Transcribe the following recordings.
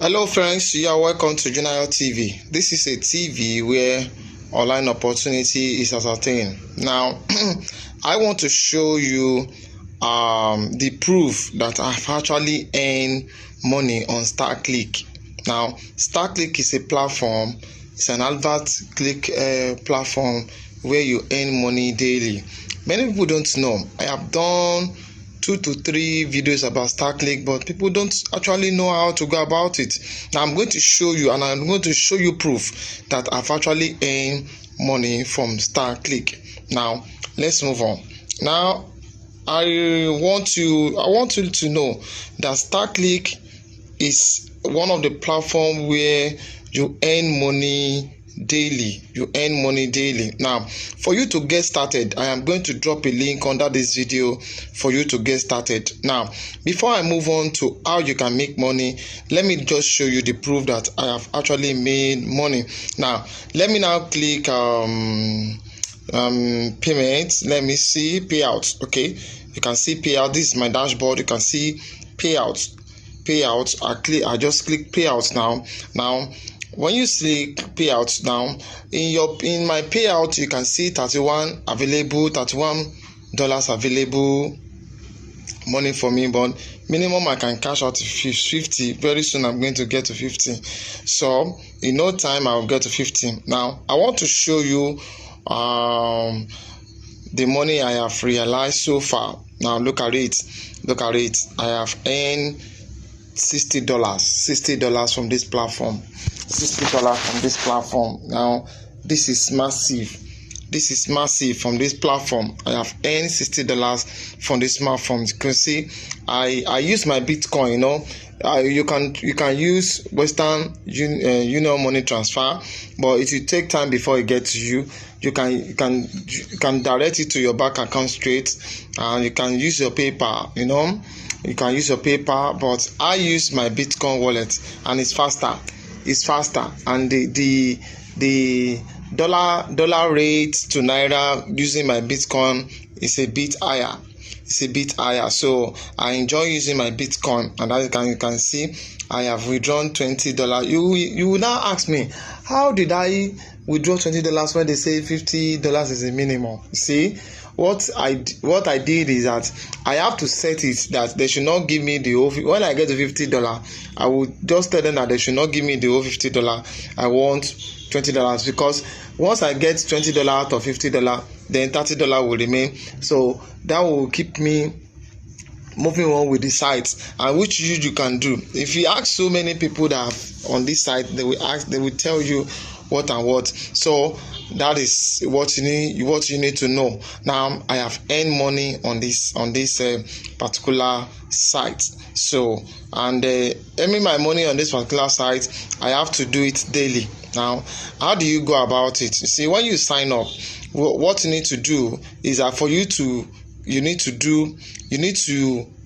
Hello friends, you are welcome to Junior TV. This is a TV where online opportunity is ascertained. Now, I want to show you the proof that I've actually earned money on StarClick. Now, StarClick is a platform, it's an advert click platform where you earn money daily. Many people don't know. I have done 2 to 3 videos about StarClick, but people don't actually know how to go about it. Now I'm going to show you, and I'm going to show you proof that I've actually earned money from StarClick. Now let's move on. Now I want you to know that StarClick is one of the platforms where you earn money daily. Now, for you to get started, I am going to drop a link under this video for you to get started. Now, before I move on to how you can make money, let me just show you the proof that I have actually made money. Now, let me now click payments. Let me see payouts. Okay, you can see payout. This is my dashboard. You can see payouts. I just click payouts now. When you click payouts now, in my payout you can see $31 available money for me, but minimum I can cash out 50. Very soon I'm going to get to 50, so in no time I'll get to 50. Now I want to show you the money I have realized so far. Now look at it. I have earned $60 from this platform. Now this is massive from this platform. I have earned $60 from this platform. You can see I use my Bitcoin. You can use Western Union money transfer, but it will take time before it gets to you. You can direct it to your bank account straight, and you can use your PayPal. You can use your PayPal, but I use my Bitcoin wallet, and it's faster, and the dollar rate to naira using my Bitcoin is a bit higher. So I enjoy using my Bitcoin, and as you can see, I have withdrawn $20. You will now ask me, how did I withdraw $20 when they say $50 is a minimum? See, what I did is that I have to set it that they should not give me the whole. When I get to $50, I will just tell them that they should not give me the whole $50. I want $20, because once I get $20 out of $50, then $30 will remain. So that will keep me moving on with the site, and which you can do. If you ask so many people that are on this site, they will tell you what and what. So that is what you need to know. Now I have earned money on this particular site. So, and earning my money on this particular site, I have to do it daily. Now, how do you go about it? You see, when you sign up, what you need to do is that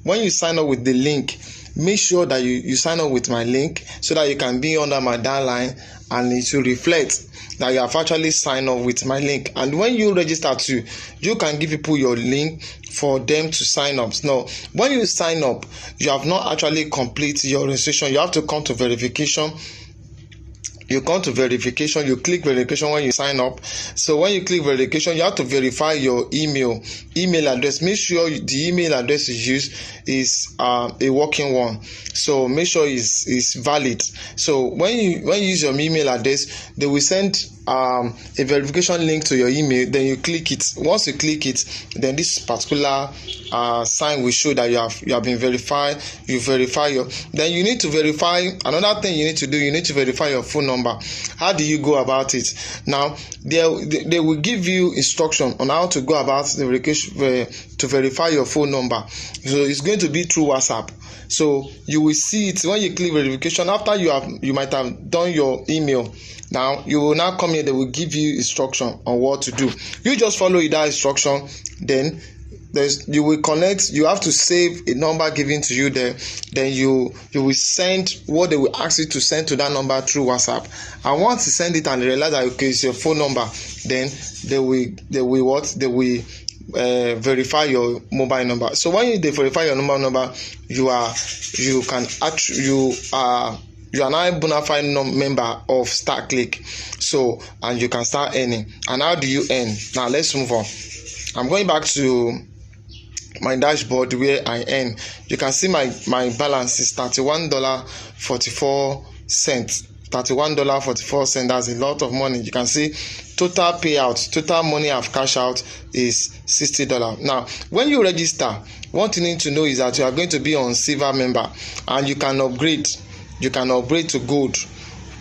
when you sign up with the link, make sure that you sign up with my link, so that you can be under my line, and it will reflect that you have actually signed up with my link. And when you register too, you can give people your link for them to sign up. Now, when you sign up, you have not actually completed your registration. You have to come to verification. You click verification when you sign up. So when you click verification, you have to verify your email address. Make sure the email address you use is a working one. So make sure it's valid. So when you use your email address, they will send a verification link to your email. Then you click it. Once you click it, then this particular sign will show that you have been verified. You verify then you need to verify. Another thing you need to do, you need to verify your phone number. How do you go about it? Now they will give you instruction on how to go about the verification to verify your phone number. So it's going to be through WhatsApp. So you will see it when you click verification. After you might have done your email. Now you will now come here. They will give you instruction on what to do. You just follow that instruction. Then you will connect. You have to save a number given to you there. Then you will send what they will ask you to send to that number through WhatsApp. And once you send it and they realize that okay, it's your phone number, then they will verify your mobile number. So when they verify your mobile number, you are you are now a bona fide member of StarClick. So, and you can start earning. And how do you earn? Now let's move on. I'm going back to my dashboard where I earn. You can see my balance is $31.44. $31.44. That's a lot of money. You can see total payout, total money I've cashed out is $60. Now, when you register, what you need to know is that you are going to be on silver member, and you can upgrade. You can upgrade to gold,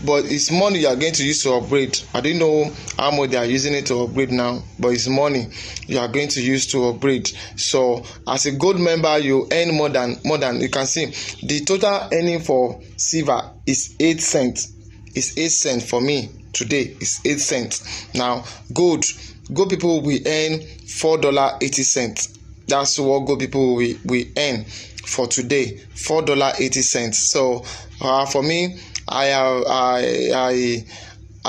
but it's money you are going to use to upgrade. I don't know how much they are using it to upgrade now, but it's money you are going to use to upgrade. So as a gold member, you earn more than you can see the total earning for silver is 8 cents. It's 8 cents for me today. It's 8 cents. Now gold people will earn $4.80. That's what gold people will earn for today, $4.80. So for me,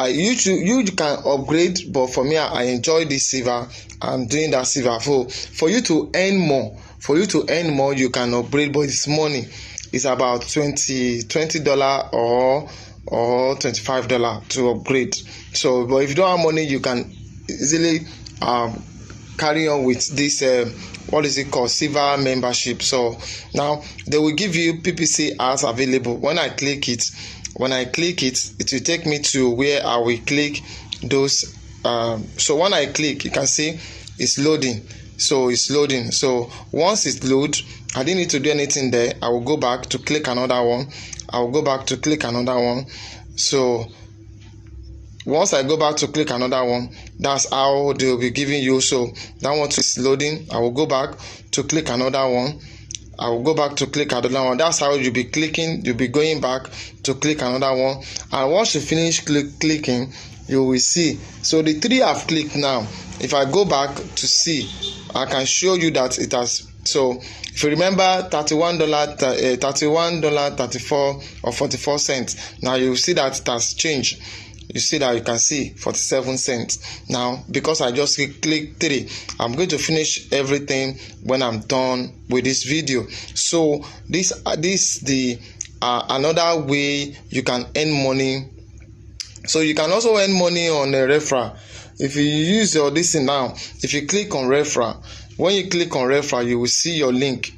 you can upgrade, but for me, I enjoy this silver. I'm doing that silver. For you to earn more, you can upgrade, but it's money. It's about $20 or $25 to upgrade. So, but if you don't have money, you can easily carry on with this what is it called, silver membership. So now they will give you PPC as available. When I click it, it will take me to where I will click those. So when I click, you can see it's loading. So it's loading. So once it's loaded, I didn't need to do anything there. I will go back to click another one. So once I go back to click another one, that's how they'll be giving you. So that one is loading. I will go back to click another one. That's how you'll be clicking. You'll be going back to click another one. And once you finish clicking, you will see. So the 3 I've clicked now. If I go back to see, I can show you that it has. So if you remember $31.34 or 44 cents. Now you will see that it has changed. You see that you can see 47 cents. Now, because I just click 3, I'm going to finish everything when I'm done with this video. So this the another way you can earn money. So you can also earn money on a referral. If you use your now, if you click on referral, when you click on referral, you will see your link.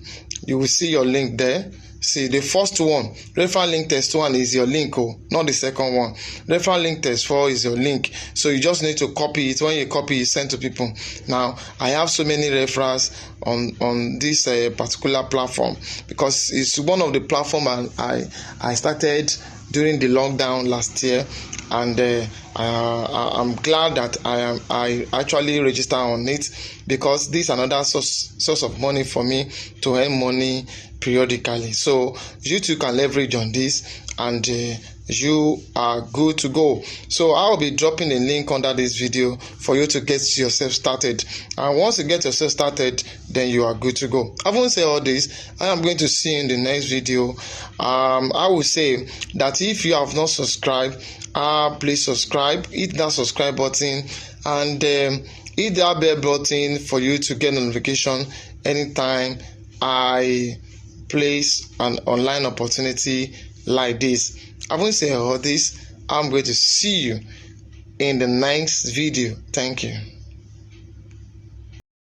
There. See, the first one, referral link test 1 is your link, not the second one. Referral link test 4 is your link. So you just need to copy it. When you copy, you send to people. Now, I have so many referrals on this particular platform, because it's one of the platforms I started during the lockdown last year, and I'm glad that I actually register on it, because this is another source of money for me to earn money periodically. So you too can leverage on this, and you are good to go. So I'll be dropping a link under this video for you to get yourself started, and once you get yourself started, then you are good to go. Having said all this, I am going to see you in the next video. I will say that if you have not subscribed, please subscribe, hit that subscribe button, and hit that bell button for you to get notification anytime I place an online opportunity like this. Having said all this, I'm going to see you in the next video. Thank you.